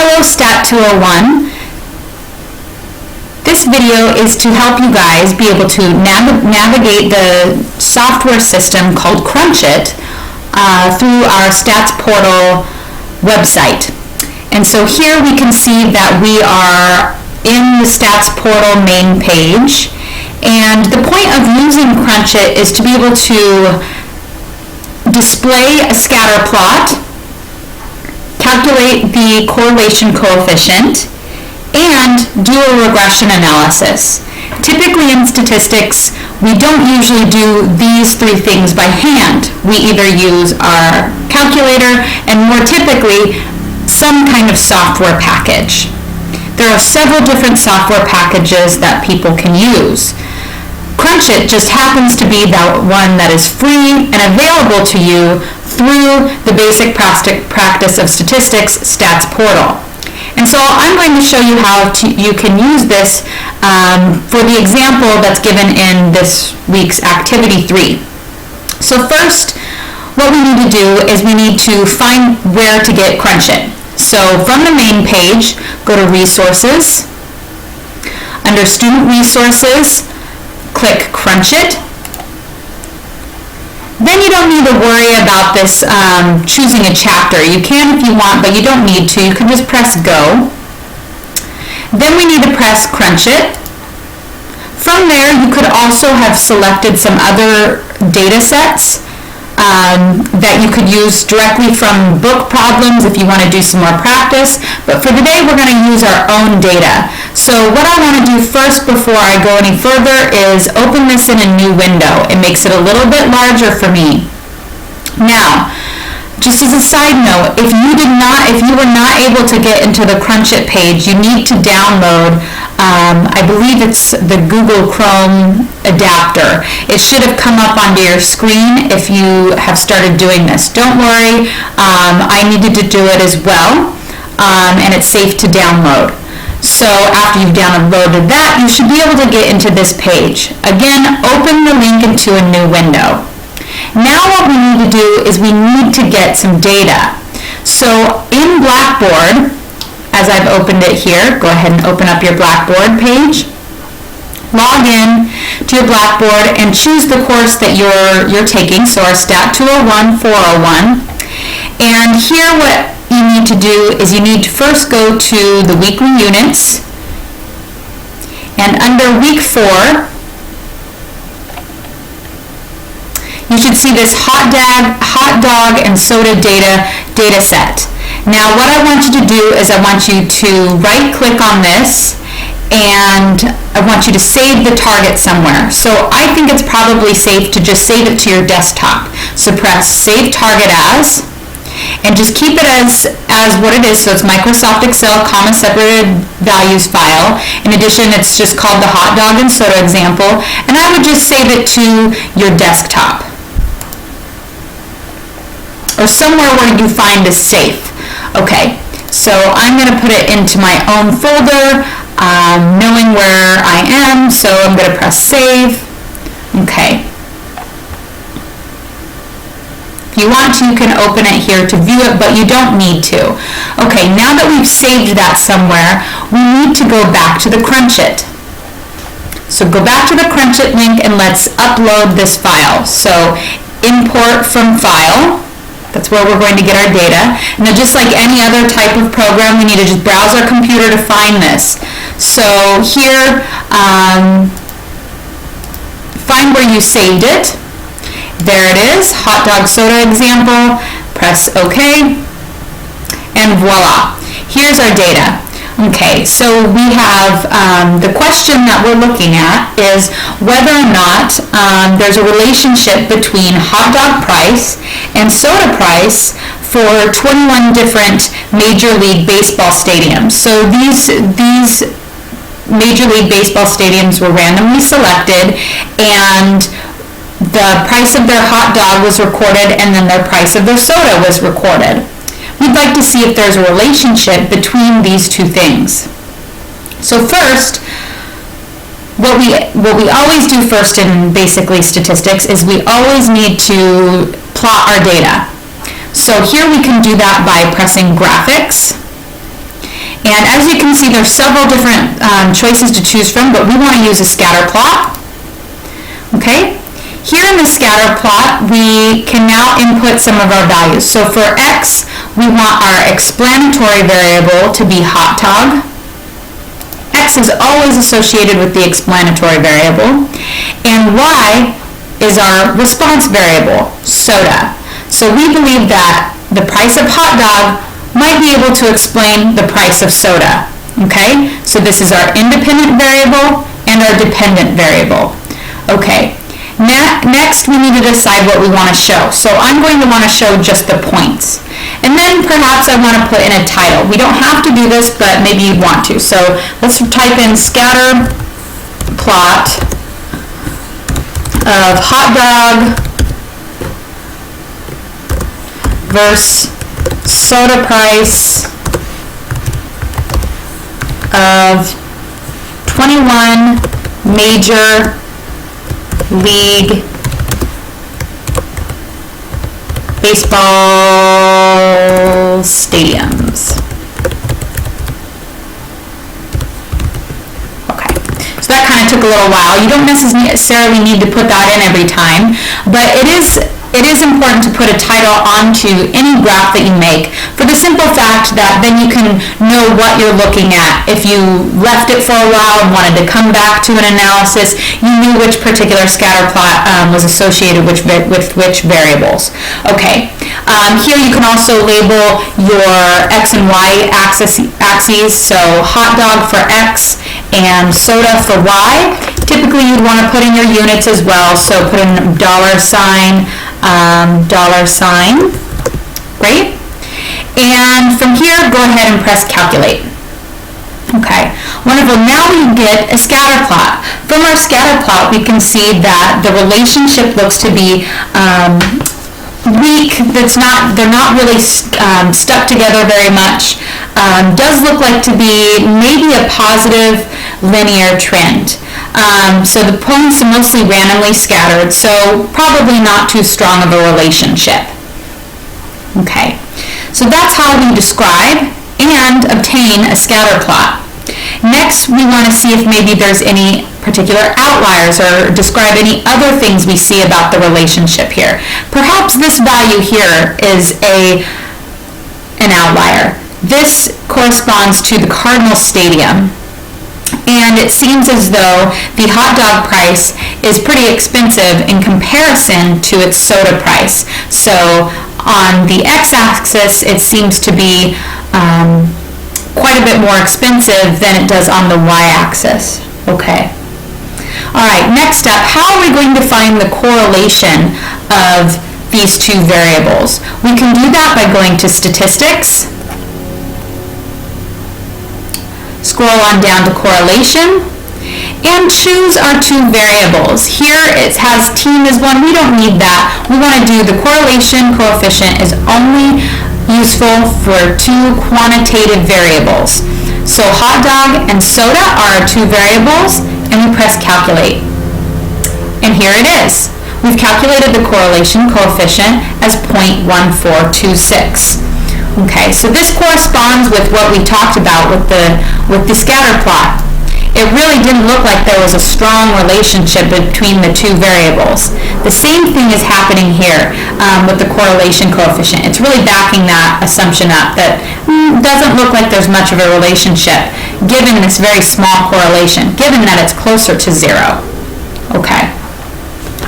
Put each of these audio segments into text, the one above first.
Hello ST201. This video is to help you guys be able to navigate the software system called Crunchit through our Stats Portal website. And so here we can see that we are in the Stats Portal main page. And the point of using Crunchit is to be able to display a scatter plot, calculate the correlation coefficient, and do a regression analysis. Typically in statistics, we don't usually do these three things by hand. We either use our calculator and more typically some kind of software package. There are several different software packages that people can use. Crunchit just happens to be that one that is free and available to you through the basic practice of statistics Stats Portal. And so I'm going to show you how you can use this for the example that's given in this week's Activity 3. So first, what we need to do is we need to find where to get Crunchit. So from the main page, go to Resources. Under Student Resources, click Crunchit. Then you don't need to worry about this choosing a chapter. You can if you want, but you don't need to. You can just press Go. Then we need to press Crunchit. From there, you could also have selected some other data sets that you could use directly from book problems if you want to do some more practice. But for today, we're going to use our own data. So what I want to do first before I go any further is open this in a new window. It makes it a little bit larger for me. Now, just as a side note, if you were not able to get into the Crunchit page, you need to download, I believe it's the Google Chrome adapter. It should have come up onto your screen if you have started doing this. Don't worry, I needed to do it as well, and it's safe to download. So after you've downloaded that, you should be able to get into this page. Again, open the link into a new window. Now what we need to do is we need to get some data. So in Blackboard, as I've opened it here, go ahead and open up your Blackboard page. Log in to your Blackboard and choose the course that you're taking, so our ST201 401. And here what you need to do is you need to first go to the weekly units, and under week 4, you should see this hot dog and soda data set. Now what I want you to do is I want you to right click on this and I want you to save the target somewhere. So I think it's probably safe to just save it to your desktop. So press Save Target As and just keep it as what it is. So it's Microsoft Excel, comma separated values file. In addition, it's just called the hot dog and soda example, and I would just save it to your desktop or somewhere where you find is safe. Okay, so I'm going to put it into my own folder, knowing where I am, so I'm going to press Save. Okay. If you want to, you can open it here to view it, but you don't need to. Okay, now that we've saved that somewhere, we need to go back to the Crunchit. So go back to the Crunchit link and let's upload this file. So import from file. That's where we're going to get our data. Now just like any other type of program, we need to just browse our computer to find this. So here, find where you saved it. There it is, hot dog soda example. Press OK, and voila. Here's our data. Okay, so we have the question that we're looking at is whether or not there's a relationship between hot dog price and soda price for 21 different Major League Baseball stadiums. So these Major League Baseball stadiums were randomly selected, and the price of their hot dog was recorded, and then their price of their soda was recorded. We'd like to see if there's a relationship between these two things. So first, what we always do first in basically statistics is we always need to plot our data. So here we can do that by pressing Graphics, And as you can see, there's several different choices to choose from, but we want to use a scatter plot. Okay? Here in the scatter plot, we can now input some of our values. So for x, we want our explanatory variable to be hot dog. X is always associated with the explanatory variable. And y is our response variable, soda. So we believe that the price of hot dog might be able to explain the price of soda. Okay? So this is our independent variable and our dependent variable. Okay. Next, we need to decide what we want to show. So I'm going to want to show just the points. And then perhaps I want to put in a title. We don't have to do this, but maybe you'd want to. So let's type in scatter plot of hot dog versus soda price of 21 major league baseball stadiums. Okay, so that kind of took a little while. You don't necessarily need to put that in every time, but it is important to put a title onto any graph that you make for the simple fact that then you can know what you're looking at. If you left it for a while and wanted to come back to an analysis, you knew which particular scatter plot was associated with which variables. Okay, here you can also label your x and y axes, so hot dog for x and soda for y. Typically you'd want to put in your units as well, so put in $sign, great. And from here, go ahead and press calculate. Okay, wonderful. Now we get a scatter plot. From our scatter plot, we can see that the relationship looks to be weak. They're not really stuck together very much. Does look like to be maybe a positive linear trend. So the points are mostly randomly scattered, so probably not too strong of a relationship. Okay, so that's how we describe and obtain a scatter plot. Next, we want to see if maybe there's any particular outliers or describe any other things we see about the relationship here. Perhaps this value here is an outlier. This corresponds to the Cardinal Stadium. And it seems as though the hot dog price is pretty expensive in comparison to its soda price. So on the x-axis, it seems to be quite a bit more expensive than it does on the y-axis. Okay. All right, next up, how are we going to find the correlation of these two variables? We can do that by going to Statistics, scroll on down to Correlation, and choose our two variables. Here it has team as one. We don't need that. We want to do the correlation coefficient is only useful for two quantitative variables. So hot dog and soda are our two variables, and we press calculate. And here it is. We've calculated the correlation coefficient as 0.1426. Okay, so this corresponds with what we talked about with the scatter plot. It really didn't look like there was a strong relationship between the two variables. The same thing is happening here with the correlation coefficient. It's really backing that assumption up that doesn't look like there's much of a relationship given this very small correlation, given that it's closer to 0. Okay,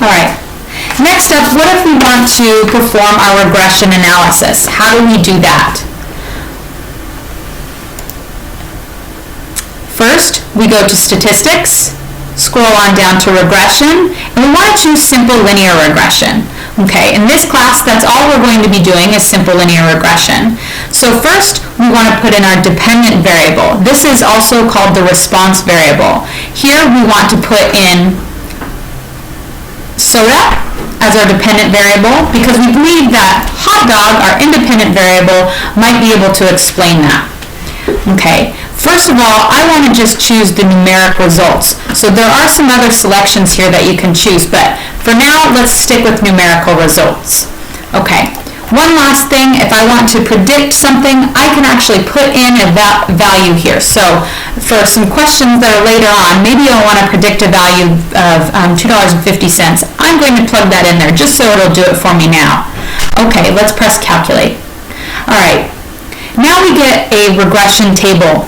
all right. Next up, what if we want to perform our regression analysis? How do we do that? First, we go to Statistics, scroll on down to Regression, and we want to choose Simple Linear Regression. Okay, in this class, that's all we're going to be doing is Simple Linear Regression. So first, we want to put in our dependent variable. This is also called the response variable. Here, we want to put in soda as our dependent variable because we believe that hot dog, our independent variable, might be able to explain that. Okay, first of all, I want to just choose the numeric results. So there are some other selections here that you can choose, but for now, let's stick with numerical results. Okay, One last thing, if I want to predict something, I can actually put in a value here. So for some questions that are later on, maybe I want to predict a value of $2.50. I'm going to plug that in there just so it'll do it for me now. Okay, let's press calculate. All right, now we get a regression table.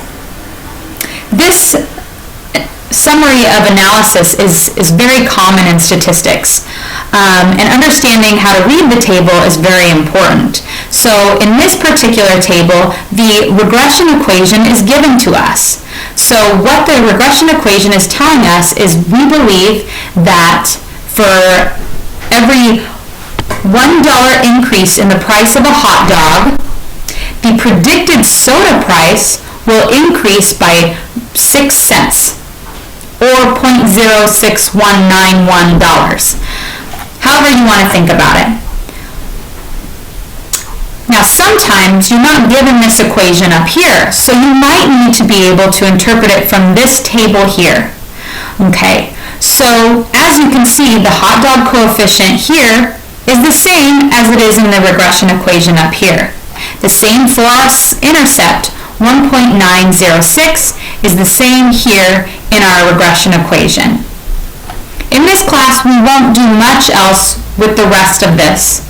This summary of analysis is very common in statistics. And understanding how to read the table is very important. So in this particular table, the regression equation is given to us. So what the regression equation is telling us is we believe that for every $1 increase in the price of a hot dog, the predicted soda price will increase by 6 cents, or $0.06191. However you want to think about it. Now sometimes you're not given this equation up here, so you might need to be able to interpret it from this table here. Okay, so as you can see, the hot dog coefficient here is the same as it is in the regression equation up here. The same for our intercept, 1.906, is the same here in our regression equation. In this class, we won't do much else with the rest of this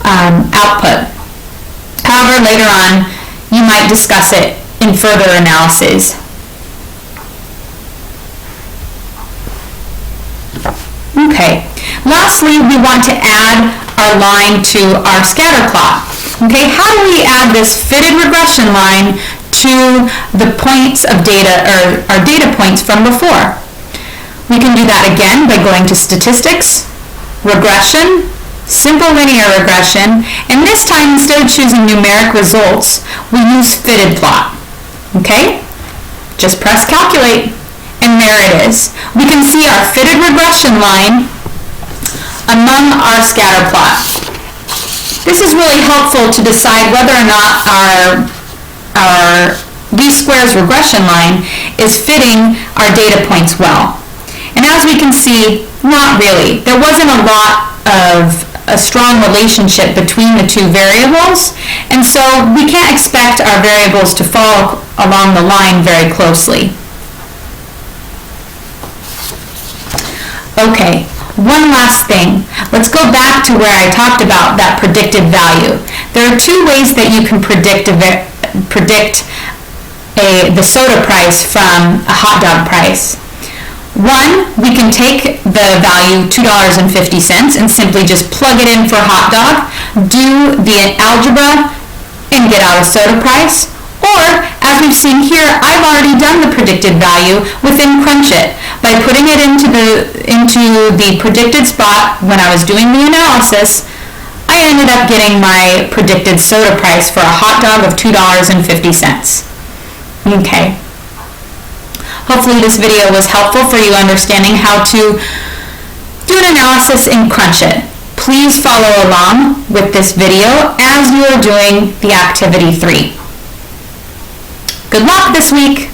output. However, later on, you might discuss it in further analyses. Okay, lastly, we want to add our line to our scatter plot. Okay, how do we add this fitted regression line to the points of data, or our data points from before? We can do that again by going to Statistics, Regression, Simple Linear Regression, and this time instead of choosing numeric results, we use fitted plot. Okay? Just press calculate, and there it is. We can see our fitted regression line among our scatter plot. This is really helpful to decide whether or not our least squares regression line is fitting our data points well. And as we can see, not really. There wasn't a lot of a strong relationship between the two variables, and so we can't expect our variables to fall along the line very closely. Okay, one last thing. Let's go back to where I talked about that predicted value. There are two ways that you can predict the soda price from a hot dog price. One, we can take the value $2.50 and simply just plug it in for hot dog, do the algebra, and get out a soda price. Or, as we've seen here, I've already done the predicted value within Crunch It. By putting it into the predicted spot when I was doing the analysis, I ended up getting my predicted soda price for a hot dog of $2.50. Okay. Hopefully this video was helpful for you understanding how to do an analysis in Crunch It. Please follow along with this video as you are doing the activity 3. Good luck this week!